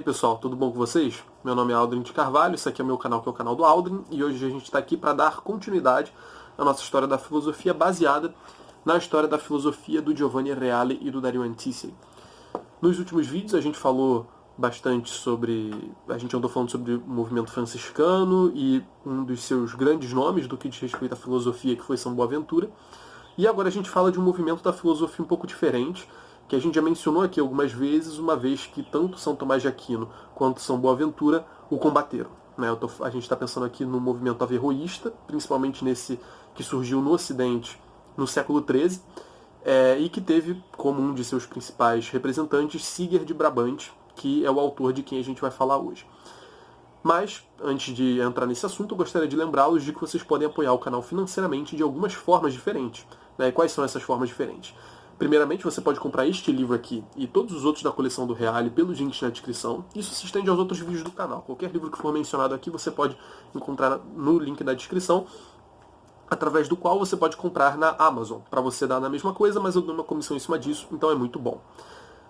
pessoal, tudo bom com vocês? Meu nome é Aldrin de Carvalho, esse aqui é o meu canal, que é o canal do Aldrin, e hoje a gente está aqui para dar continuidade à nossa história da filosofia baseada na história da filosofia do Giovanni Reale e do Dario Antisei. Nos últimos vídeos a gente falou bastante sobre... a gente andou falando sobre o movimento franciscano e um dos seus grandes nomes do que diz respeito à filosofia, que foi São Boaventura. E agora a gente fala de um movimento da filosofia um pouco diferente, que a gente já mencionou aqui algumas vezes, uma vez que tanto São Tomás de Aquino quanto São Boaventura o combateram. A gente está pensando aqui no movimento averroísta, principalmente nesse que surgiu no Ocidente no século XIII, e que teve como um de seus principais representantes Siger de Brabante, que é o autor de quem a gente vai falar hoje. Mas, antes de entrar nesse assunto, eu gostaria de lembrá-los de que vocês podem apoiar o canal financeiramente de algumas formas diferentes. E quais são essas formas diferentes? Primeiramente, você pode comprar este livro aqui e todos os outros da coleção do Reale pelos links na descrição. Isso se estende aos outros vídeos do canal. Qualquer livro que for mencionado aqui, você pode encontrar no link da descrição, através do qual você pode comprar na Amazon. Para você dar na mesma coisa, mas eu dou uma comissão em cima disso, então é muito bom.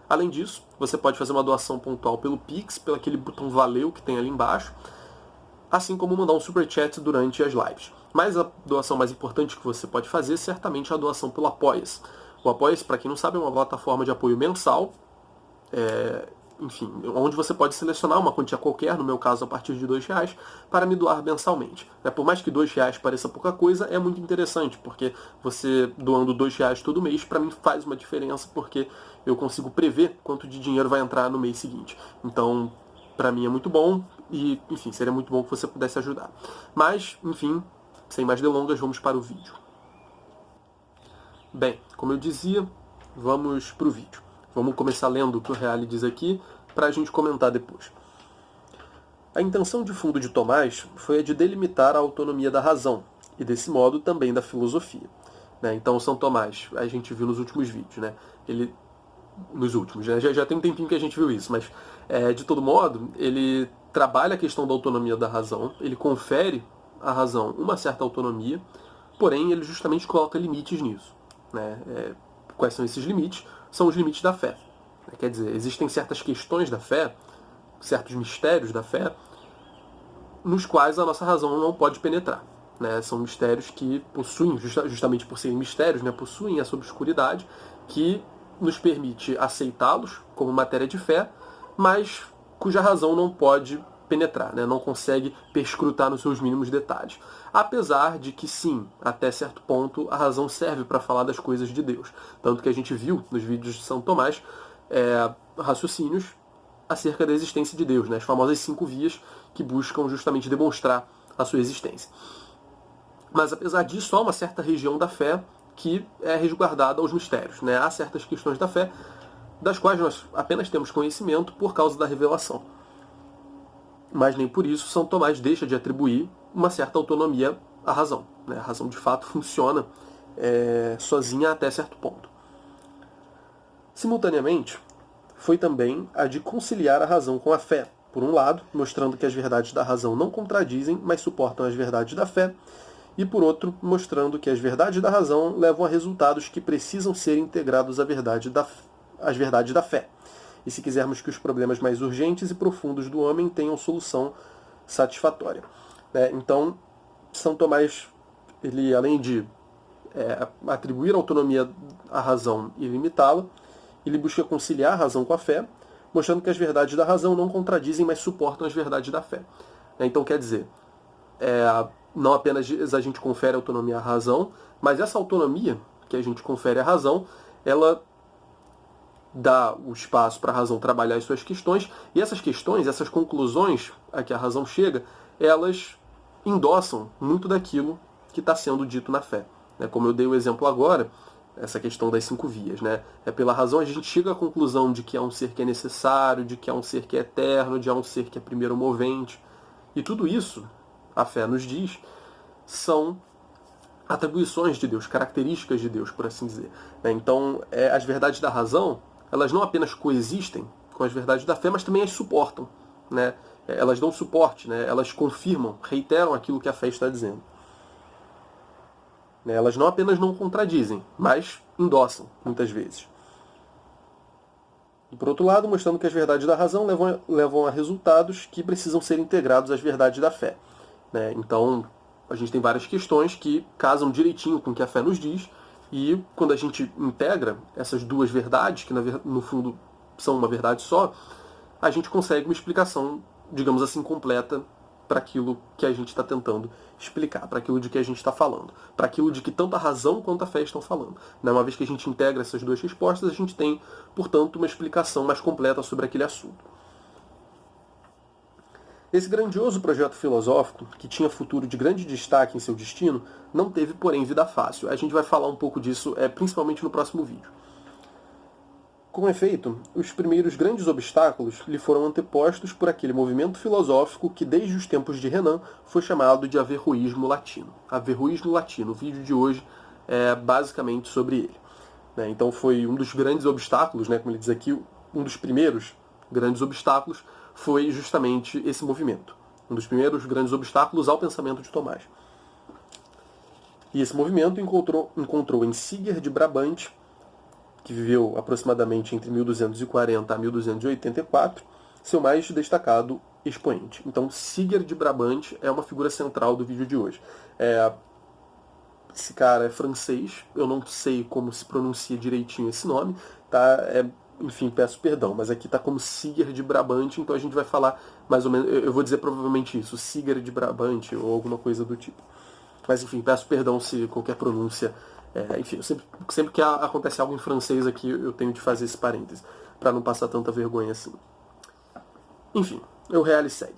Além disso, você pode fazer uma doação pontual pelo Pix, pelo aquele botão Valeu que tem ali embaixo, assim como mandar um superchat durante as lives. Mas a doação mais importante que você pode fazer, certamente, é a doação pelo Apoia-se. O Apoia-se, para quem não sabe, é uma plataforma de apoio mensal, onde você pode selecionar uma quantia qualquer, no meu caso a partir de R$2, para me doar mensalmente. Por mais que R$2 pareça pouca coisa, é muito interessante, porque você doando R$2 todo mês, para mim faz uma diferença, porque eu consigo prever quanto de dinheiro vai entrar no mês seguinte. Então, para mim é muito bom e, enfim, seria muito bom que você pudesse ajudar. Mas, enfim, sem mais delongas, vamos para o vídeo. Bem, como eu dizia, vamos para o vídeo. Vamos começar lendo o que o Reale diz aqui, para a gente comentar depois. A intenção de fundo de Tomás foi a de delimitar a autonomia da razão, e desse modo também da filosofia. Então, São Tomás, a gente viu nos últimos vídeos, já tem um tempinho que a gente viu isso, mas de todo modo, ele trabalha a questão da autonomia da razão, ele confere à razão uma certa autonomia, porém ele justamente coloca limites nisso. Quais são esses limites? São os limites da fé. Quer dizer, existem certas questões da fé, certos mistérios da fé, nos quais a nossa razão não pode penetrar. São mistérios que possuem, justamente por serem mistérios, possuem essa obscuridade que nos permite aceitá-los como matéria de fé, mas cuja razão não pode penetrar, não consegue perscrutar nos seus mínimos detalhes. Apesar de que, sim, até certo ponto, a razão serve para falar das coisas de Deus. Tanto que a gente viu nos vídeos de São Tomás raciocínios acerca da existência de Deus, as famosas 5 vias que buscam justamente demonstrar a sua existência. Mas, apesar disso, há uma certa região da fé que é resguardada aos mistérios. Há certas questões da fé das quais nós apenas temos conhecimento por causa da revelação. Mas nem por isso São Tomás deixa de atribuir uma certa autonomia à razão. A razão, de fato, funciona sozinha até certo ponto. Simultaneamente, foi também a de conciliar a razão com a fé. Por um lado, mostrando que as verdades da razão não contradizem, mas suportam as verdades da fé, e por outro, mostrando que as verdades da razão levam a resultados que precisam ser integrados às verdades da fé. E se quisermos que os problemas mais urgentes e profundos do homem tenham solução satisfatória. Então, São Tomás, ele, além de atribuir autonomia à razão e limitá-la, ele busca conciliar a razão com a fé, mostrando que as verdades da razão não contradizem, mas suportam as verdades da fé. Então, quer dizer, não apenas a gente confere autonomia à razão, mas essa autonomia que a gente confere à razão, ela dá o espaço para a razão trabalhar as suas questões, e essas questões, essas conclusões a que a razão chega, elas endossam muito daquilo que está sendo dito na fé. Como eu dei o exemplo agora, essa questão das 5 vias. Pela razão a gente chega à conclusão de que há um ser que é necessário, de que há um ser que é eterno, de que há um ser que é primeiro movente. E tudo isso, a fé nos diz, são atribuições de Deus, características de Deus, por assim dizer. Então, as verdades da razão, elas não apenas coexistem com as verdades da fé, mas também as suportam. Elas dão suporte, elas confirmam, reiteram aquilo que a fé está dizendo. Elas não apenas não contradizem, mas endossam, muitas vezes. E por outro lado, mostrando que as verdades da razão levam a resultados que precisam ser integrados às verdades da fé. Né? Então, a gente tem várias questões que casam direitinho com o que a fé nos diz, e quando a gente integra essas duas verdades, que no fundo são uma verdade só, a gente consegue uma explicação, digamos assim, completa para aquilo que a gente está tentando explicar, para aquilo de que a gente está falando, para aquilo de que tanto a razão quanto a fé estão falando. Uma vez que a gente integra essas duas respostas, a gente tem, portanto, uma explicação mais completa sobre aquele assunto. Esse grandioso projeto filosófico, que tinha futuro de grande destaque em seu destino, não teve, porém, vida fácil. A gente vai falar um pouco disso, principalmente no próximo vídeo. Com efeito, os primeiros grandes obstáculos lhe foram antepostos por aquele movimento filosófico que, desde os tempos de Renan, foi chamado de Averroísmo latino. Averroísmo latino. O vídeo de hoje é basicamente sobre ele. Então foi um dos grandes obstáculos, como ele diz aqui, um dos primeiros grandes obstáculos foi justamente esse movimento. Um dos primeiros grandes obstáculos ao pensamento de Tomás. E esse movimento encontrou em Siger de Brabante, que viveu aproximadamente entre 1240 a 1284, seu mais destacado expoente. Então, Siger de Brabante é uma figura central do vídeo de hoje. Esse cara é francês, eu não sei como se pronuncia direitinho esse nome, tá? Enfim, peço perdão, mas aqui está como Siger de Brabante, então a gente vai falar mais ou menos, eu vou dizer provavelmente isso, Siger de Brabante ou alguma coisa do tipo. Mas enfim, peço perdão se qualquer pronúncia... enfim, sempre que acontece algo em francês aqui, eu tenho de fazer esse parêntese, para não passar tanta vergonha assim. Enfim, o Reale segue.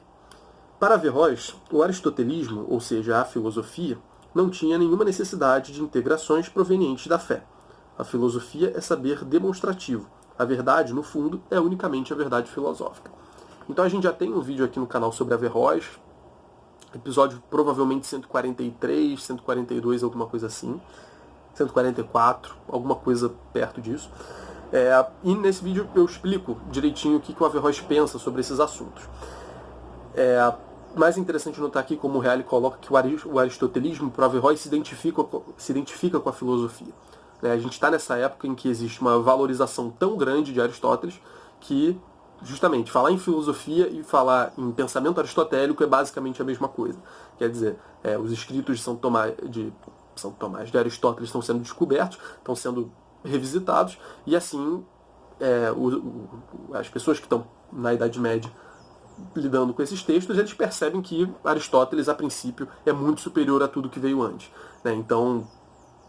Para Averroes, o aristotelismo, ou seja, a filosofia, não tinha nenhuma necessidade de integrações provenientes da fé. A filosofia é saber demonstrativo. A verdade, no fundo, é unicamente a verdade filosófica. Então a gente já tem um vídeo aqui no canal sobre Averroes, episódio provavelmente 143, 142, alguma coisa assim. 144, alguma coisa perto disso. E nesse vídeo eu explico direitinho o que o Averroes pensa sobre esses assuntos. Mais interessante notar aqui como o Reale coloca que o aristotelismo, para Averroes, se identifica com a filosofia. A gente está nessa época em que existe uma valorização tão grande de Aristóteles que, justamente, falar em filosofia e falar em pensamento aristotélico é basicamente a mesma coisa. Quer dizer, os escritos de São Tomás de Aristóteles estão sendo descobertos, estão sendo revisitados, e assim as pessoas que estão na Idade Média lidando com esses textos, eles percebem que Aristóteles, a princípio, é muito superior a tudo que veio antes. Então,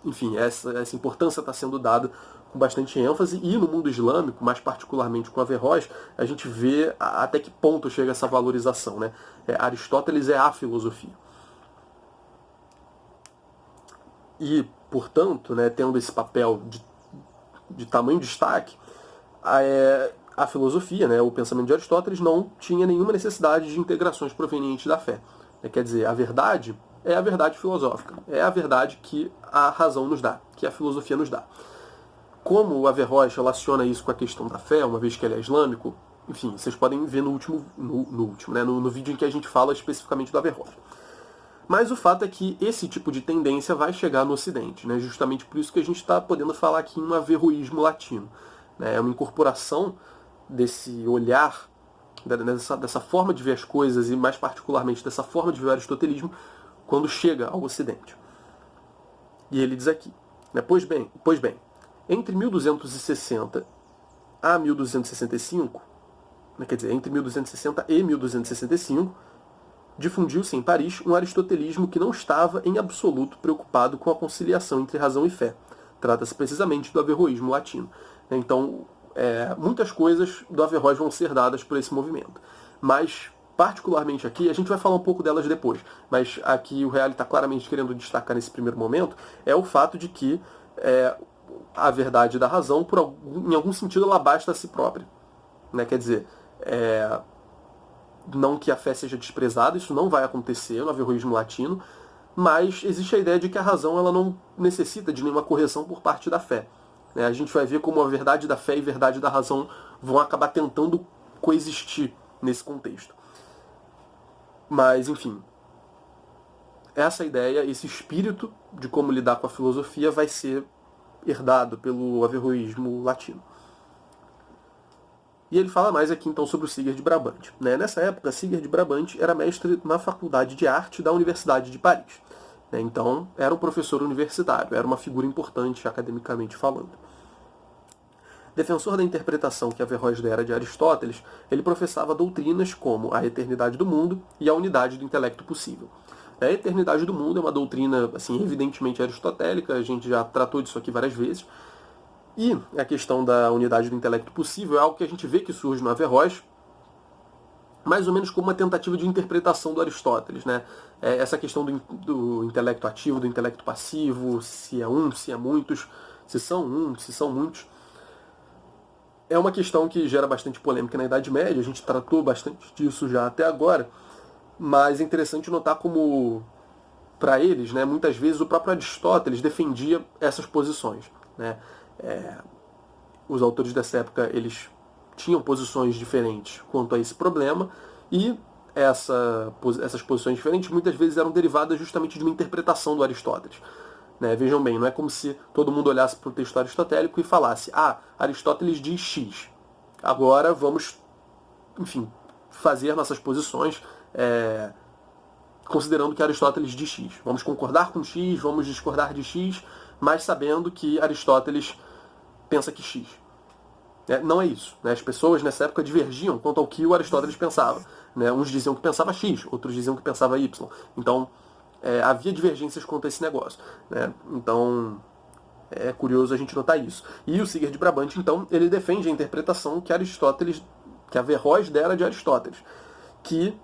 enfim, essa importância está sendo dada com bastante ênfase, e no mundo islâmico, mais particularmente com Averroes, a gente vê até que ponto chega essa valorização. Aristóteles é a filosofia. E, portanto, tendo esse papel de tamanho destaque, a filosofia, o pensamento de Aristóteles, não tinha nenhuma necessidade de integrações provenientes da fé. Quer dizer, a verdade é a verdade filosófica, é a verdade que a razão nos dá, que a filosofia nos dá. Como o Averroes relaciona isso com a questão da fé, uma vez que ele é islâmico, enfim, vocês podem ver no vídeo em que a gente fala especificamente do Averroes. Mas o fato é que esse tipo de tendência vai chegar no Ocidente, justamente por isso que a gente está podendo falar aqui em um averroísmo latino. É uma incorporação desse olhar, dessa forma de ver as coisas, e mais particularmente dessa forma de ver o aristotelismo, quando chega ao Ocidente. E ele diz aqui, pois bem, entre 1260 a 1265, quer dizer, entre 1260 e 1265, difundiu-se em Paris um aristotelismo que não estava em absoluto preocupado com a conciliação entre razão e fé. Trata-se precisamente do averroísmo latino. Então, muitas coisas do Averroes vão ser dadas por esse movimento. Mas, particularmente aqui, a gente vai falar um pouco delas depois, mas aqui o Reale está claramente querendo destacar nesse primeiro momento, é o fato de que a verdade da razão, em algum sentido, ela basta a si própria. Quer dizer, não que a fé seja desprezada, isso não vai acontecer no averroísmo latino, mas existe a ideia de que a razão ela não necessita de nenhuma correção por parte da fé. A gente vai ver como a verdade da fé e a verdade da razão vão acabar tentando coexistir nesse contexto. Mas, enfim, essa ideia, esse espírito de como lidar com a filosofia vai ser herdado pelo averroísmo latino. E ele fala mais aqui então sobre o Sigurd de Brabant. Né? Nessa época, Sigurd de Brabant era mestre na Faculdade de Arte da Universidade de Paris. Né? Então, era um professor universitário, era uma figura importante academicamente falando. Defensor da interpretação que Averroes dera de Aristóteles, ele professava doutrinas como a eternidade do mundo e a unidade do intelecto possível. A eternidade do mundo é uma doutrina, assim, evidentemente aristotélica, a gente já tratou disso aqui várias vezes, e a questão da unidade do intelecto possível é algo que a gente vê que surge no Averroes, mais ou menos como uma tentativa de interpretação do Aristóteles, né? Essa questão do intelecto ativo, do intelecto passivo, se é um, se é muitos, se são um, se são muitos. É uma questão que gera bastante polêmica na Idade Média, a gente tratou bastante disso já até agora, mas é interessante notar como, para eles, né, muitas vezes o próprio Aristóteles defendia essas posições. Né? Os autores dessa época eles tinham posições diferentes quanto a esse problema, e essas posições diferentes muitas vezes eram derivadas justamente de uma interpretação do Aristóteles. Né? Vejam bem, não é como se todo mundo olhasse para o texto aristotélico e falasse: Aristóteles diz X, agora vamos, enfim, fazer nossas posições considerando que Aristóteles diz X. Vamos concordar com X, vamos discordar de X, mas sabendo que Aristóteles pensa que X. Não é isso. Né? As pessoas nessa época divergiam quanto ao que o Aristóteles pensava. Né? Uns diziam que pensava X, outros diziam que pensava Y. Então, havia divergências quanto a esse negócio. Né? Então, é curioso a gente notar isso. E o Sigurd de Brabant, então, ele defende a interpretação que Averroes dera de Aristóteles, que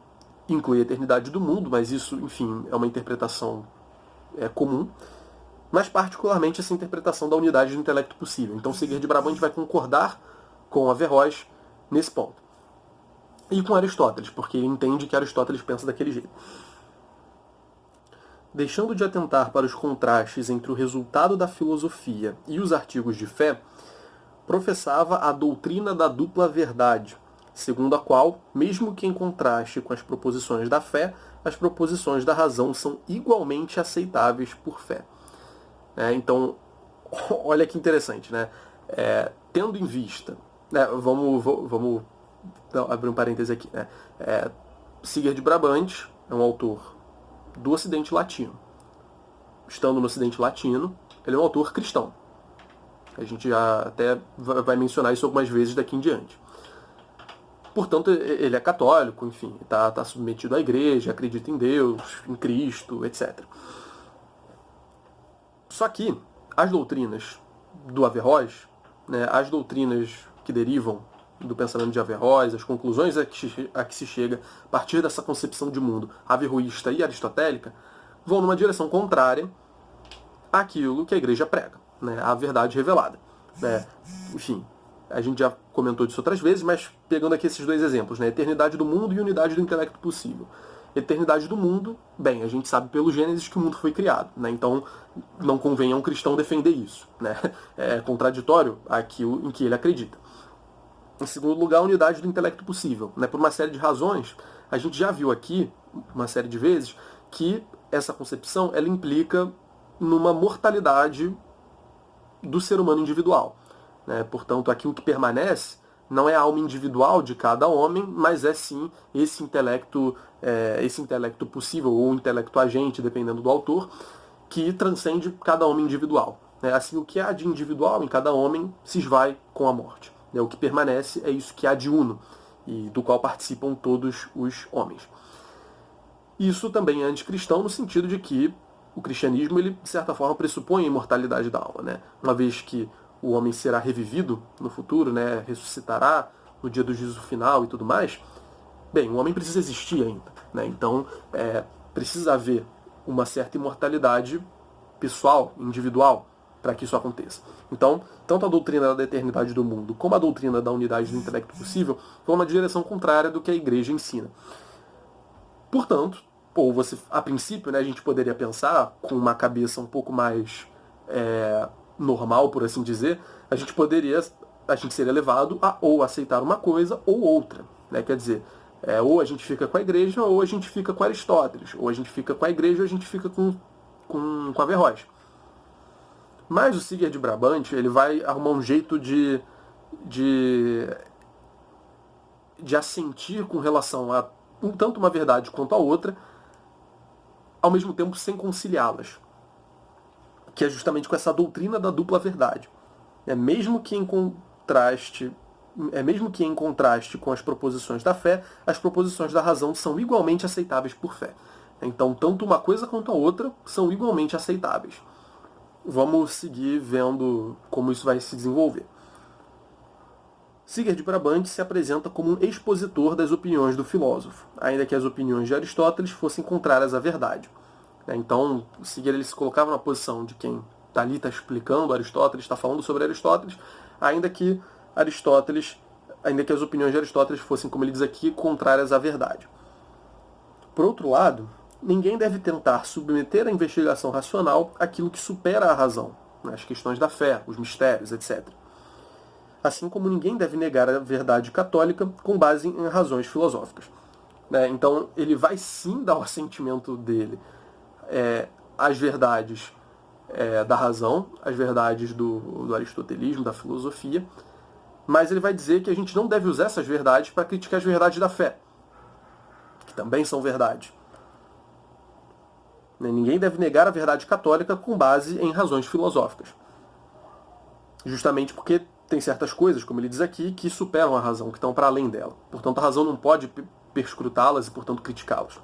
inclui a eternidade do mundo, mas isso, enfim, é uma interpretação comum, mas particularmente essa interpretação da unidade do intelecto possível. Então Sigurd de Brabant vai concordar com Averroes nesse ponto. E com Aristóteles, porque ele entende que Aristóteles pensa daquele jeito. Deixando de atentar para os contrastes entre o resultado da filosofia e os artigos de fé, professava a doutrina da dupla verdade, segundo a qual, mesmo que em contraste com as proposições da fé, as proposições da razão são igualmente aceitáveis por fé. Então, olha que interessante, né? Tendo em vista, né, vamos abrir um parêntese aqui, né? Sigurd de Brabant é um autor do Ocidente Latino. Estando no Ocidente Latino, ele é um autor cristão. A gente já até vai mencionar isso algumas vezes daqui em diante. Portanto, ele é católico, enfim, está submetido à igreja, acredita em Deus, em Cristo, etc. Só que as doutrinas do Averroes, né, as doutrinas que derivam do pensamento de Averroes, as conclusões a que se chega a partir dessa concepção de mundo averroísta e aristotélica, vão numa direção contrária àquilo que a igreja prega, né, a verdade revelada. Enfim, a gente já comentou disso outras vezes, mas pegando aqui esses dois exemplos, né, eternidade do mundo e unidade do intelecto possível. Eternidade do mundo, bem, a gente sabe pelo Gênesis que o mundo foi criado, né? Então não convém a um cristão defender isso, né? É contraditório àquilo em que ele acredita. Em segundo lugar, a unidade do intelecto possível, né? Por uma série de razões, a gente já viu aqui, uma série de vezes, que essa concepção ela implica numa mortalidade do ser humano individual, né? Portanto, aquilo que permanece não é a alma individual de cada homem, mas é sim esse intelecto possível, ou intelecto agente, dependendo do autor, que transcende cada homem individual. Assim, o que há de individual em cada homem se esvai com a morte. O que permanece é isso que há de uno, e do qual participam todos os homens. Isso também é anticristão no sentido de que o cristianismo, ele, de certa forma, pressupõe a imortalidade da alma, né? Uma vez que o homem será revivido no futuro, né? Ressuscitará no dia do juízo final e tudo mais, bem, o homem precisa existir ainda, né? Então, precisa haver uma certa imortalidade pessoal, individual, para que isso aconteça. Então, tanto a doutrina da eternidade do mundo como a doutrina da unidade do intelecto possível vão na direção contrária do que a igreja ensina. Portanto, a princípio, né, a gente poderia pensar, com uma cabeça um pouco mais normal, por assim dizer, a gente seria levado a ou aceitar uma coisa ou outra. Né? Quer dizer, ou a gente fica com a igreja ou a gente fica com Aristóteles, ou a gente fica com a igreja ou a gente fica com Averroes. Mas o Sigurd de Brabant, ele vai arrumar um jeito de de assentir com relação a tanto uma verdade quanto a outra, ao mesmo tempo sem conciliá-las. Que é justamente com essa doutrina da dupla verdade. Mesmo que em contraste com as proposições da fé, as proposições da razão são igualmente aceitáveis por fé. Então, tanto uma coisa quanto a outra são igualmente aceitáveis. Vamos seguir vendo como isso vai se desenvolver. Sigurd Brabant se apresenta como um expositor das opiniões do filósofo, ainda que as opiniões de Aristóteles fossem contrárias à verdade. Então, Sigurd ele se colocava na posição de quem ali está explicando Aristóteles, está falando sobre Aristóteles, ainda que as opiniões de Aristóteles fossem, como ele diz aqui, contrárias à verdade. Por outro lado, ninguém deve tentar submeter à investigação racional aquilo que supera a razão, as questões da fé, os mistérios, etc. Assim como ninguém deve negar a verdade católica com base em razões filosóficas. Então, ele vai sim dar o assentimento dele às verdades da razão, às verdades do aristotelismo, da filosofia, mas ele vai dizer que a gente não deve usar essas verdades para criticar as verdades da fé, que também são verdades. Ninguém deve negar a verdade católica com base em razões filosóficas. Justamente porque tem certas coisas, como ele diz aqui, que superam a razão, que estão para além dela. Portanto, a razão não pode perscrutá-las e, portanto, criticá-las.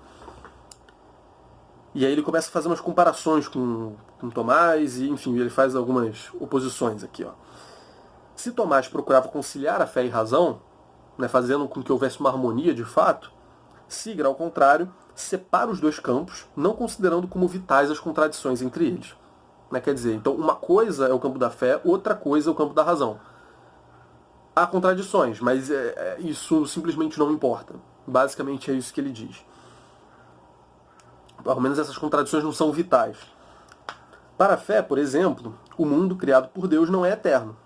E aí ele começa a fazer umas comparações com Tomás, e enfim, ele faz algumas oposições aqui. Se Tomás procurava conciliar a fé e razão, fazendo com que houvesse uma harmonia de fato, Sigurd, ao contrário, separa os dois campos, não considerando como vitais as contradições entre eles. Quer dizer, então uma coisa é o campo da fé, outra coisa é o campo da razão. Há contradições, mas isso simplesmente não importa. Basicamente é isso que ele diz. Pelo menos essas contradições não são vitais. Para a fé, por exemplo, o mundo criado por Deus não é eterno.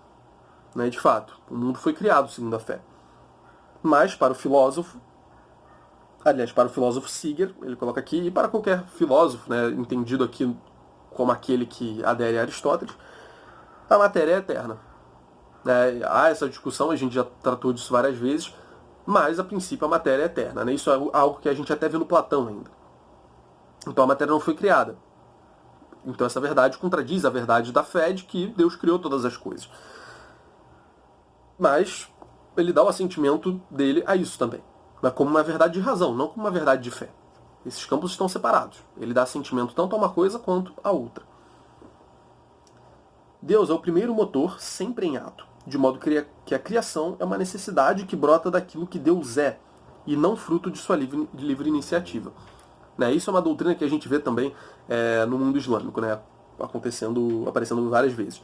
De fato, o mundo foi criado segundo a fé. Mas para o filósofo Sigurd, ele coloca aqui, e para qualquer filósofo, entendido aqui como aquele que adere a Aristóteles, a matéria é eterna. Há essa discussão, a gente já tratou disso várias vezes, mas a princípio a matéria é eterna. Isso é algo que a gente até vê no Platão ainda. Então a matéria não foi criada. Então essa verdade contradiz a verdade da fé de que Deus criou todas as coisas. Mas ele dá o assentimento dele a isso também. Mas como uma verdade de razão, não como uma verdade de fé. Esses campos estão separados. Ele dá assentimento tanto a uma coisa quanto a outra. Deus é o primeiro motor sempre em ato, de modo que a criação é uma necessidade que brota daquilo que Deus é, e não fruto de sua livre iniciativa. Isso é uma doutrina que a gente vê também no mundo islâmico, aparecendo várias vezes.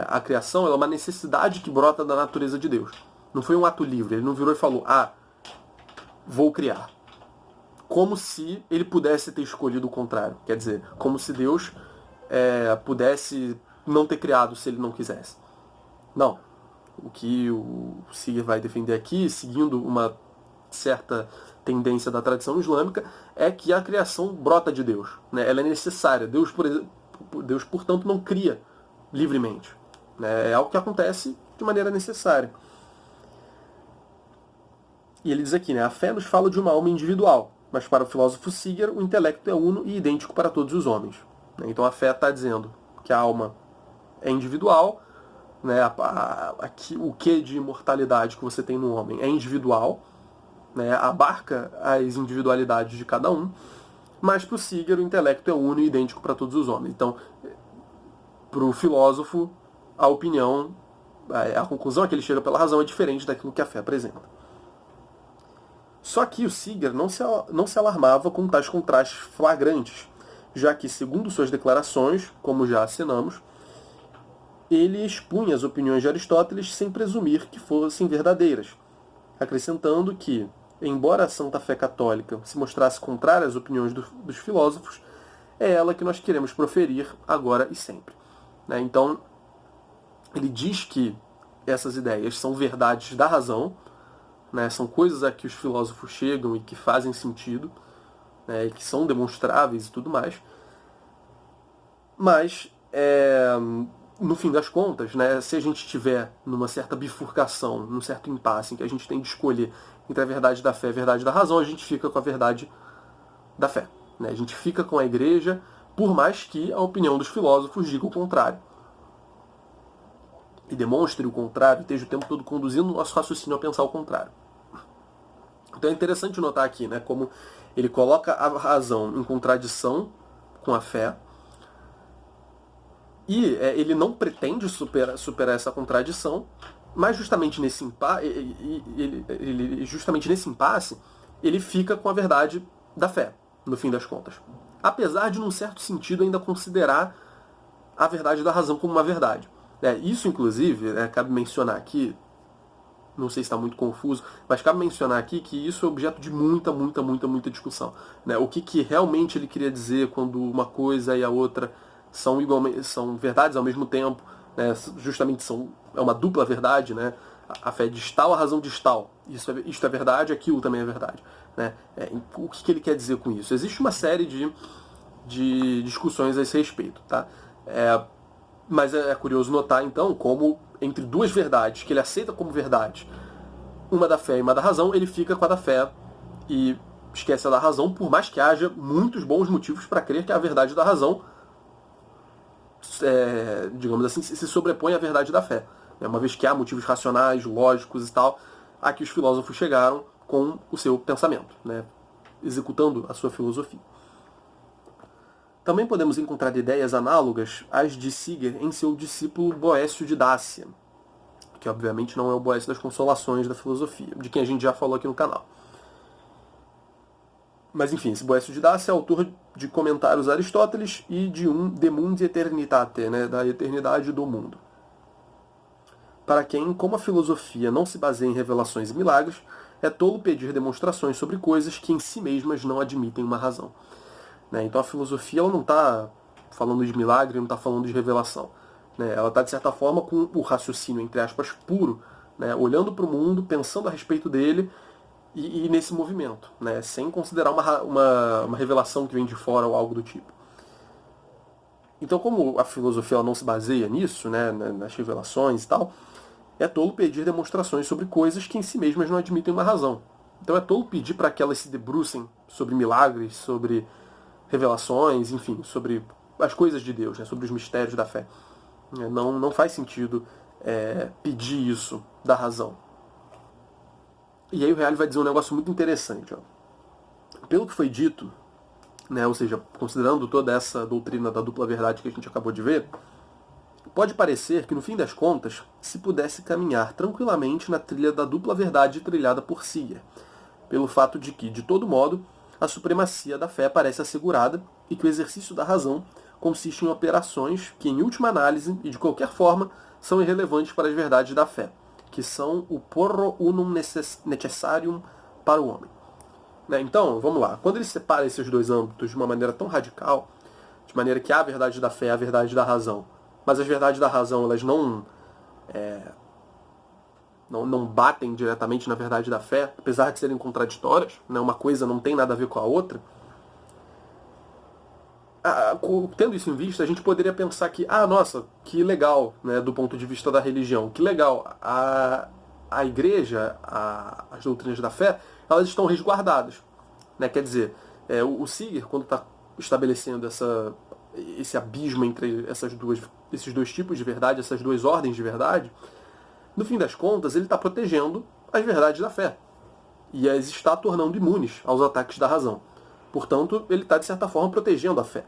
A criação é uma necessidade que brota da natureza de Deus. Não foi um ato livre, ele não virou e falou, vou criar. Como se ele pudesse ter escolhido o contrário. Quer dizer, como se Deus pudesse não ter criado se ele não quisesse. Não. O que o Sigurd vai defender aqui, seguindo uma certa tendência da tradição islâmica, é que a criação brota de Deus. Ela é necessária. Deus, portanto, não cria livremente. É algo que acontece de maneira necessária. E ele diz aqui, a fé nos fala de uma alma individual, mas para o filósofo Sigurd, o intelecto é uno e idêntico para todos os homens. Então a fé está dizendo que a alma é individual, o que de imortalidade que você tem no homem é individual, abarca as individualidades de cada um, mas para o Sigurd o intelecto é uno e idêntico para todos os homens. Então, para o filósofo, a opinião, a conclusão a que ele chega pela razão é diferente daquilo que a fé apresenta. Só que o Sigurd não se alarmava com tais contrastes flagrantes, já que, segundo suas declarações, como já assinamos, ele expunha as opiniões de Aristóteles sem presumir que fossem verdadeiras, acrescentando que, embora a santa fé católica se mostrasse contrária às opiniões dos filósofos, é ela que nós queremos proferir agora e sempre. Então, ele diz que essas ideias são verdades da razão, são coisas a que os filósofos chegam e que fazem sentido, e que são demonstráveis e tudo mais, mas no fim das contas, né, se a gente estiver numa certa bifurcação, num certo impasse em que a gente tem de escolher entre a verdade da fé e a verdade da razão, a gente fica com a verdade da fé. Né? A gente fica com a igreja, por mais que a opinião dos filósofos diga o contrário. E demonstre o contrário, esteja o tempo todo conduzindo o nosso raciocínio a pensar o contrário. Então é interessante notar aqui, né, como ele coloca a razão em contradição com a fé, e ele não pretende superar essa contradição, mas justamente nesse impasse, ele fica com a verdade da fé, no fim das contas. Apesar de, num certo sentido, ainda considerar a verdade da razão como uma verdade. Isso, inclusive, cabe mencionar aqui, não sei se está muito confuso, mas cabe mencionar aqui que isso é objeto de muita discussão. Né? O que realmente ele queria dizer quando uma coisa e a outra são verdades ao mesmo tempo, né? Justamente é uma dupla verdade, né? A fé diz tal, a razão diz tal. Isto é verdade, aquilo também é verdade. Né? O que ele quer dizer com isso? Existe uma série de discussões a esse respeito. Tá? Mas é curioso notar, então, como entre duas verdades que ele aceita como verdade, uma da fé e uma da razão, ele fica com a da fé e esquece a da razão, por mais que haja muitos bons motivos para crer que a verdade da razão, digamos assim, se sobrepõe à verdade da fé. Uma vez que há motivos racionais, lógicos e tal, a que os filósofos chegaram com o seu pensamento, né, executando a sua filosofia. Também podemos encontrar ideias análogas às de Siger em seu discípulo Boécio de Dácia, que obviamente não é o Boécio das Consolações da filosofia, de quem a gente já falou aqui no canal. Mas enfim, esse Boécio de Dácia é autor de comentários a Aristóteles e de De Mundi Aeternitate, né, da eternidade do mundo. Para quem, como a filosofia não se baseia em revelações e milagres, é tolo pedir demonstrações sobre coisas que em si mesmas não admitem uma razão. Então a filosofia ela não está falando de milagre, não está falando de revelação. Ela está, de certa forma, com o raciocínio, entre aspas, puro, olhando para o mundo, pensando a respeito dele e nesse movimento, sem considerar uma revelação que vem de fora ou algo do tipo. Então, como a filosofia ela não se baseia nisso, nas revelações e tal, é tolo pedir demonstrações sobre coisas que em si mesmas não admitem uma razão. Então é tolo pedir para que elas se debrucem sobre milagres, sobre revelações, enfim, sobre as coisas de Deus, sobre os mistérios da fé. Não faz sentido pedir isso da razão. E aí o Reale vai dizer um negócio muito interessante. Ó. Pelo que foi dito, ou seja, considerando toda essa doutrina da dupla verdade que a gente acabou de ver, pode parecer que, no fim das contas, se pudesse caminhar tranquilamente na trilha da dupla verdade trilhada por Siger, pelo fato de que, de todo modo, a supremacia da fé parece assegurada e que o exercício da razão consiste em operações que, em última análise e de qualquer forma, são irrelevantes para as verdades da fé, que são o porro unum necessarium para o homem. Então, vamos lá. Quando ele separa esses dois âmbitos de uma maneira tão radical, de maneira que há a verdade da fé e a verdade da razão, mas as verdades da razão elas não batem diretamente na verdade da fé, apesar de serem contraditórias, uma coisa não tem nada a ver com a outra. Tendo isso em vista, a gente poderia pensar que, nossa, que legal, do ponto de vista da religião, que legal, a igreja, as doutrinas da fé, elas estão resguardadas. Quer dizer, o Siger, quando está estabelecendo esse abismo entre esses dois tipos de verdade, essas duas ordens de verdade, no fim das contas, ele está protegendo as verdades da fé. E as está tornando imunes aos ataques da razão. Portanto, ele está, de certa forma, protegendo a fé.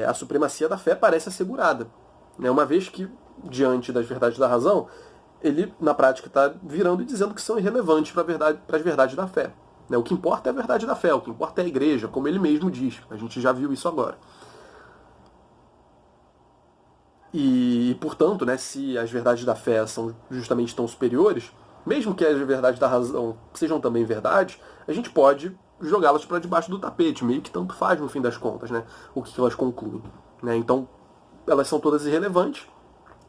A supremacia da fé parece assegurada. Uma vez que, diante das verdades da razão, ele, na prática, está virando e dizendo que são irrelevantes para as verdades da fé. O que importa é a verdade da fé, o que importa é a igreja, como ele mesmo diz. A gente já viu isso agora. E, portanto, se as verdades da fé são justamente tão superiores, mesmo que as verdades da razão sejam também verdades, a gente pode jogá-las para debaixo do tapete, meio que tanto faz no fim das contas, o que elas concluem. Então, elas são todas irrelevantes,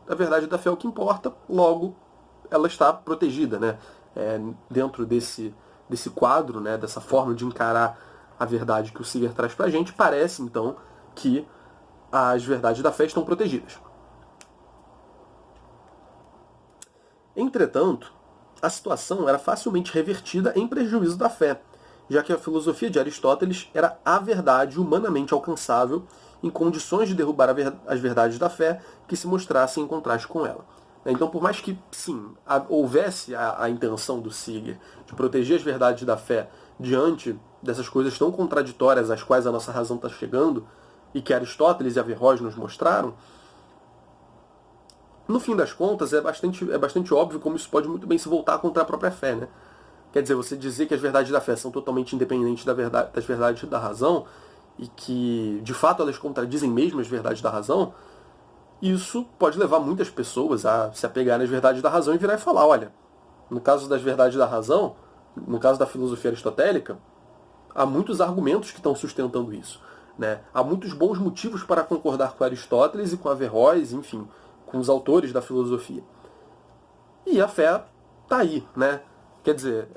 a verdade da fé é o que importa, logo, ela está protegida, dentro desse quadro, dessa forma de encarar a verdade que o Siger traz para a gente, parece, então, que as verdades da fé estão protegidas. Entretanto, a situação era facilmente revertida em prejuízo da fé, já que a filosofia de Aristóteles era a verdade humanamente alcançável em condições de derrubar as verdades da fé que se mostrassem em contraste com ela. Então, por mais que, sim, houvesse a intenção do Siger de proteger as verdades da fé diante dessas coisas tão contraditórias às quais a nossa razão está chegando, e que Aristóteles e Averroes nos mostraram, no fim das contas, é bastante óbvio como isso pode muito bem se voltar contra a própria fé, né? Quer dizer, você dizer que as verdades da fé são totalmente independentes das verdades da razão, e que, de fato, elas contradizem mesmo as verdades da razão, isso pode levar muitas pessoas a se apegarem às verdades da razão e virar e falar, olha, no caso das verdades da razão, no caso da filosofia aristotélica, há muitos argumentos que estão sustentando isso. Né? Há muitos bons motivos para concordar com Aristóteles e com Averroes, enfim, com os autores da filosofia. E a fé está aí, né? Quer dizer,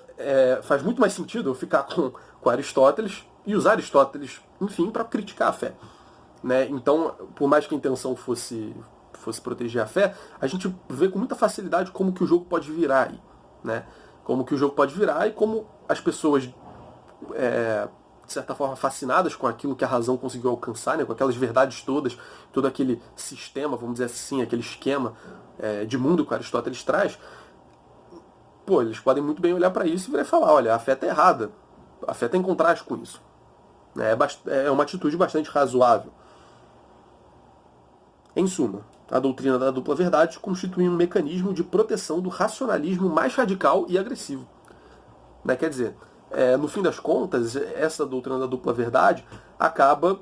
faz muito mais sentido eu ficar com Aristóteles e usar Aristóteles, enfim, para criticar a fé. Né? Então, por mais que a intenção fosse proteger a fé, a gente vê com muita facilidade como que o jogo pode virar aí. Né? Como que o jogo pode virar e como as pessoas, de certa forma, fascinadas com aquilo que a razão conseguiu alcançar, né? Com aquelas verdades todas, todo aquele sistema, vamos dizer assim, aquele esquema de mundo que Aristóteles traz, pô, eles podem muito bem olhar para isso e virar e falar, olha, a fé está errada, a fé está em contraste com isso. É uma atitude bastante razoável. Em suma, a doutrina da dupla verdade constitui um mecanismo de proteção do racionalismo mais radical e agressivo. Né? Quer dizer, no fim das contas, essa doutrina da dupla verdade acaba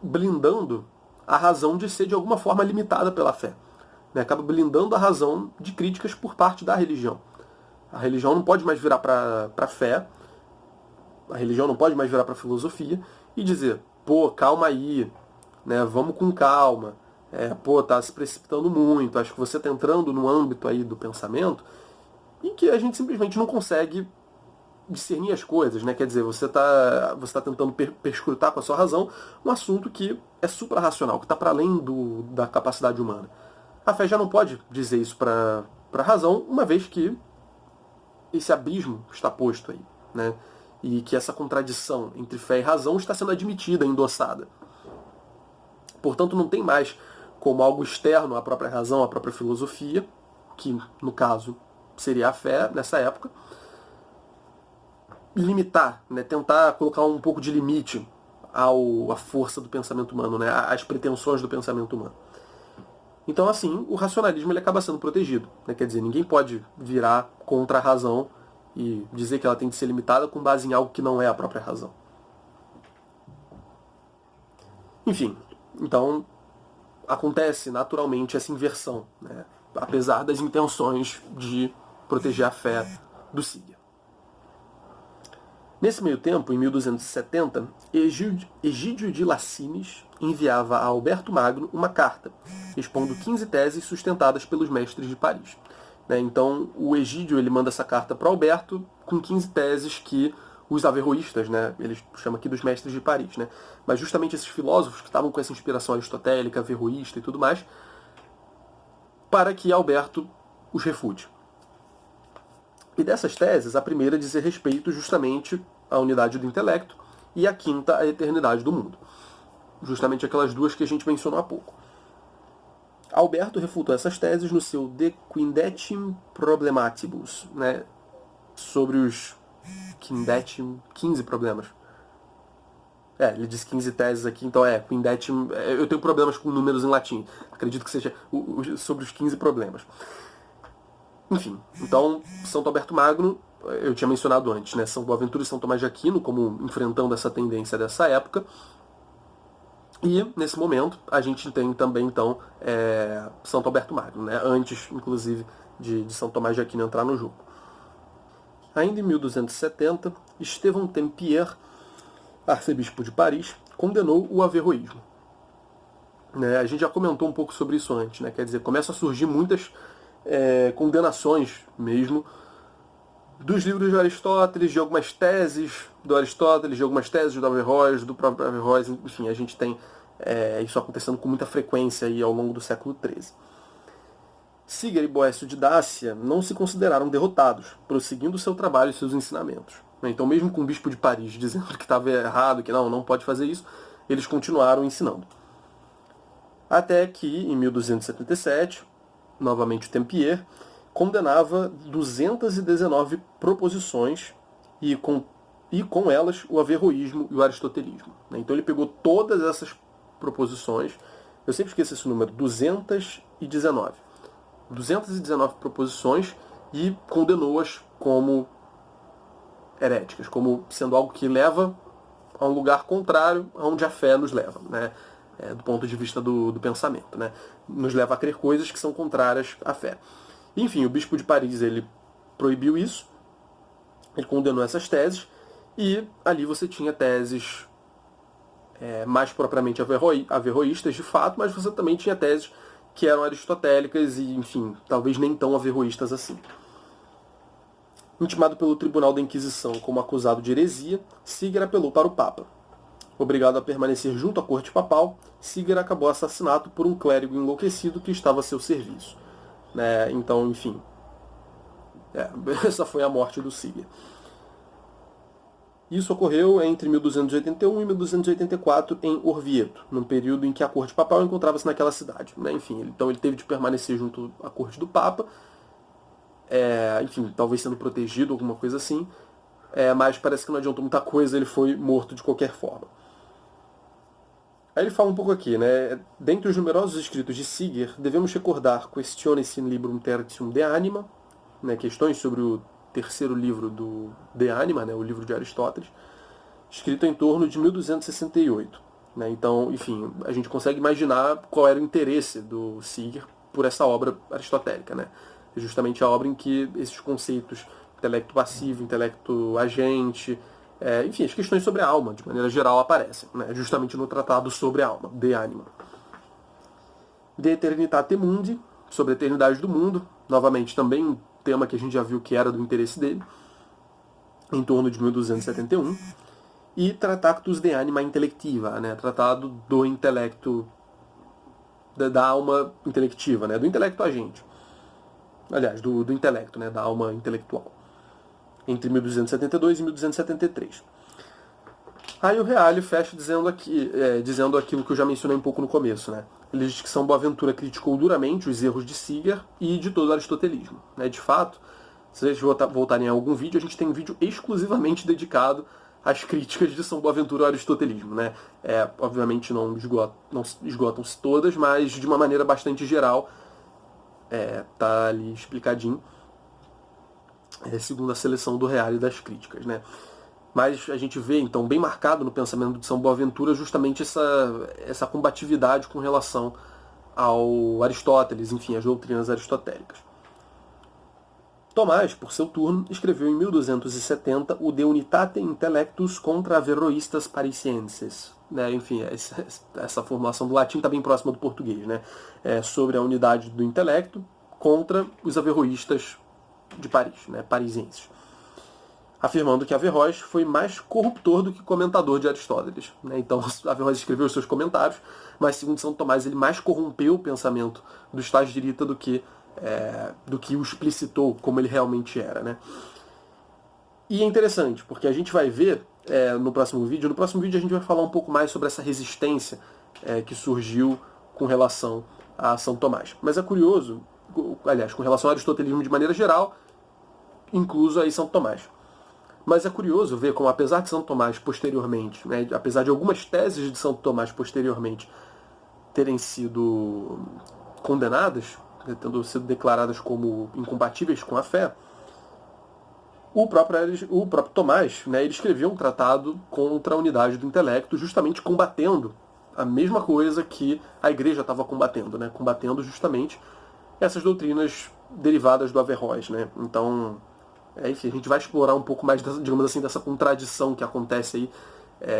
blindando a razão de ser de alguma forma limitada pela fé. Né? Acaba blindando a razão de críticas por parte da religião. A religião não pode mais virar para a fé, a religião não pode mais virar para a filosofia e dizer, pô, calma aí, né? Vamos com calma, pô, tá se precipitando muito, acho que você está entrando no âmbito aí do pensamento em que a gente simplesmente não consegue discernir as coisas, né? Quer dizer, você tá tentando perscrutar com a sua razão um assunto que é suprarracional, que está para além da capacidade humana. A fé já não pode dizer isso para a razão, uma vez que esse abismo está posto aí, né? E que essa contradição entre fé e razão está sendo admitida, endossada. Portanto, não tem mais como algo externo à própria razão, à própria filosofia, que no caso seria a fé nessa época, limitar, né? Tentar colocar um pouco de limite à força do pensamento humano, né? Às pretensões do pensamento humano. Então, assim, o racionalismo ele acaba sendo protegido. Né? Quer dizer, ninguém pode virar contra a razão e dizer que ela tem que ser limitada com base em algo que não é a própria razão. Enfim, então acontece naturalmente essa inversão, né? Apesar das intenções de proteger a fé do Siger. Nesse meio tempo, em 1270, Egídio de Lacines enviava a Alberto Magno uma carta, expondo 15 teses sustentadas pelos mestres de Paris. Então, o Egídio ele manda essa carta para Alberto com 15 teses que os averroístas, né, ele chama aqui dos mestres de Paris, né, mas justamente esses filósofos que estavam com essa inspiração aristotélica, averroísta e tudo mais, para que Alberto os refute. E dessas teses, a primeira dizia respeito justamente à unidade do intelecto e a quinta à eternidade do mundo. Justamente aquelas duas que a gente mencionou há pouco. Alberto refutou essas teses no seu De Quindetim Problematibus, né, sobre os 15 problemas. Ele diz 15 teses aqui, então Quindetim, eu tenho problemas com números em latim, acredito que seja sobre os 15 problemas. Enfim, então, Santo Alberto Magno, eu tinha mencionado antes, né, São Boaventura e São Tomás de Aquino, como enfrentando essa tendência dessa época. E, nesse momento, a gente tem também, então, Santo Alberto Magno, né, antes, inclusive, de São Tomás de Aquino entrar no jogo. Ainda em 1270, Estevão Tempier, arcebispo de Paris, condenou o averroísmo. A gente já comentou um pouco sobre isso antes, né, quer dizer, começam a surgir muitas condenações mesmo dos livros de Aristóteles, de algumas teses do Aristóteles, de algumas teses do Averroes, do próprio Averroes, enfim, a gente tem isso acontecendo com muita frequência aí ao longo do século XIII. Siger e Boécio de Dácia não se consideraram derrotados, prosseguindo seu trabalho e seus ensinamentos. Então, mesmo com o bispo de Paris dizendo que estava errado, que não pode fazer isso, eles continuaram ensinando. Até que, em 1277, novamente o Tempier condenava 219 proposições e com elas o averroísmo e o aristotelismo. Então ele pegou todas essas proposições, eu sempre esqueço esse número, 219 proposições, e condenou-as como heréticas, como sendo algo que leva a um lugar contrário aonde a fé nos leva, né? Do ponto de vista do pensamento, né? Nos leva a crer coisas que são contrárias à fé. Enfim, o bispo de Paris ele proibiu isso, ele condenou essas teses, e ali você tinha teses mais propriamente averroístas de fato, mas você também tinha teses que eram aristotélicas e, enfim, talvez nem tão averroístas assim. Intimado pelo Tribunal da Inquisição como acusado de heresia, Siger apelou para o Papa. Obrigado a permanecer junto à corte papal, Siger acabou assassinato por um clérigo enlouquecido que estava a seu serviço. Então, enfim, essa foi a morte do Siger. Isso ocorreu entre 1281 e 1284 em Orvieto, num período em que a corte papal encontrava-se naquela cidade. Enfim, então ele teve de permanecer junto à corte do Papa, enfim, talvez sendo protegido, alguma coisa assim, mas parece que não adiantou muita coisa, ele foi morto de qualquer forma. Aí ele fala um pouco aqui, dentre os numerosos escritos de Siger, devemos recordar Questiones in Librum Tertium de Anima, questões sobre o terceiro livro do De Anima, o livro de Aristóteles, escrito em torno de 1268. Então, enfim, a gente consegue imaginar qual era o interesse do Siger por essa obra aristotélica. É justamente a obra em que esses conceitos, intelecto passivo, intelecto agente, enfim, as questões sobre a alma, de maneira geral, aparecem, justamente no tratado sobre a alma, De Anima. De Aeternitate Mundi, sobre a eternidade do mundo, novamente também um tema que a gente já viu que era do interesse dele, em torno de 1271, e Tractatus de Anima Intellectiva, tratado do intelecto, da alma intelectiva, do intelecto agente. Aliás, do intelecto, da alma intelectual, entre 1272 e 1273. Aí o Reale fecha dizendo aquilo que eu já mencionei um pouco no começo. Ele diz que São Boaventura criticou duramente os erros de Siger e de todo o aristotelismo. De fato, se vocês voltarem a algum vídeo, a gente tem um vídeo exclusivamente dedicado às críticas de São Boaventura ao aristotelismo. Obviamente não esgotam-se todas, mas de uma maneira bastante geral, tá ali explicadinho, segundo a seleção do Reale das críticas. Mas a gente vê, então, bem marcado no pensamento de São Boaventura justamente essa combatividade com relação ao Aristóteles, enfim, as doutrinas aristotélicas. Tomás, por seu turno, escreveu em 1270 o De Unitate Intellectus contra Averroistas Parisienses. Enfim, essa formulação do latim está bem próxima do português, sobre a unidade do intelecto contra os averroístas de Paris, parisienses, afirmando que Averroes foi mais corruptor do que comentador de Aristóteles. Então, Averroes escreveu os seus comentários, mas, segundo São Tomás, ele mais corrompeu o pensamento do Stagirita do que o explicitou como ele realmente era. E é interessante, porque a gente vai ver no próximo vídeo. No próximo vídeo a gente vai falar um pouco mais sobre essa resistência que surgiu com relação a São Tomás. Mas é curioso, aliás, com relação ao aristotelismo de maneira geral, incluso aí São Tomás. Mas é curioso ver como, apesar de São Tomás posteriormente, apesar de algumas teses de São Tomás posteriormente terem sido condenadas, tendo sido declaradas como incompatíveis com a fé, o próprio Tomás, ele escreveu um tratado contra a unidade do intelecto, justamente combatendo a mesma coisa que a igreja estava combatendo, combatendo justamente essas doutrinas derivadas do Averroes. Então, enfim, a gente vai explorar um pouco mais, digamos assim, dessa contradição que acontece aí,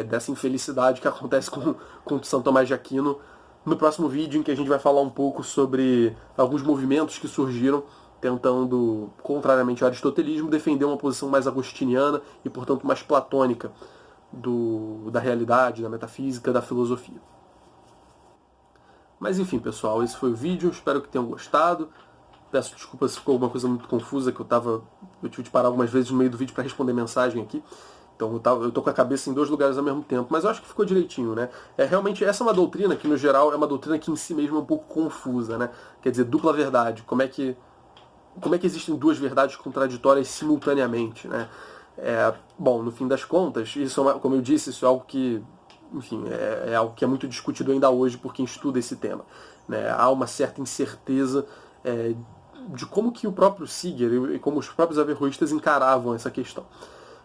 dessa infelicidade que acontece com São Tomás de Aquino, no próximo vídeo, em que a gente vai falar um pouco sobre alguns movimentos que surgiram tentando, contrariamente ao aristotelismo, defender uma posição mais agostiniana e, portanto, mais platônica da realidade, da metafísica, da filosofia. Mas enfim, pessoal, esse foi o vídeo, espero que tenham gostado. Peço desculpas se ficou alguma coisa muito confusa, que eu tive de parar algumas vezes no meio do vídeo para responder mensagem aqui. Então eu tô com a cabeça em 2 lugares ao mesmo tempo, mas eu acho que ficou direitinho, né? Realmente, essa é uma doutrina que, no geral, é uma doutrina que em si mesmo é um pouco confusa, né? Quer dizer, dupla verdade. Como é que existem 2 verdades contraditórias simultaneamente, né? Bom, no fim das contas, isso como eu disse, isso é algo que, enfim, é algo que é muito discutido ainda hoje por quem estuda esse tema, né? Há uma certa incerteza de como que o próprio Siger e como os próprios averroístas encaravam essa questão.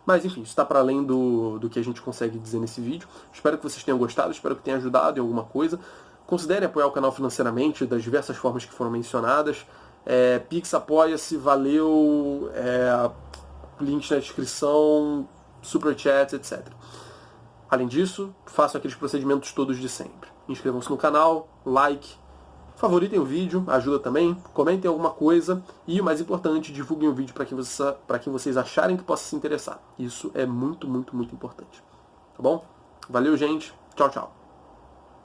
Mas enfim, isso está para além do que a gente consegue dizer nesse vídeo. Espero que vocês tenham gostado, espero que tenha ajudado em alguma coisa. Considere apoiar o canal financeiramente, das diversas formas que foram mencionadas. Pix, apoia-se, valeu, link na descrição, superchat, etc. Além disso, façam aqueles procedimentos todos de sempre. Inscrevam-se no canal, like, favoritem o vídeo, ajuda também, comentem alguma coisa e, o mais importante, divulguem o vídeo para quem vocês acharem que possa se interessar. Isso é muito, muito, muito importante. Tá bom? Valeu, gente. Tchau, tchau.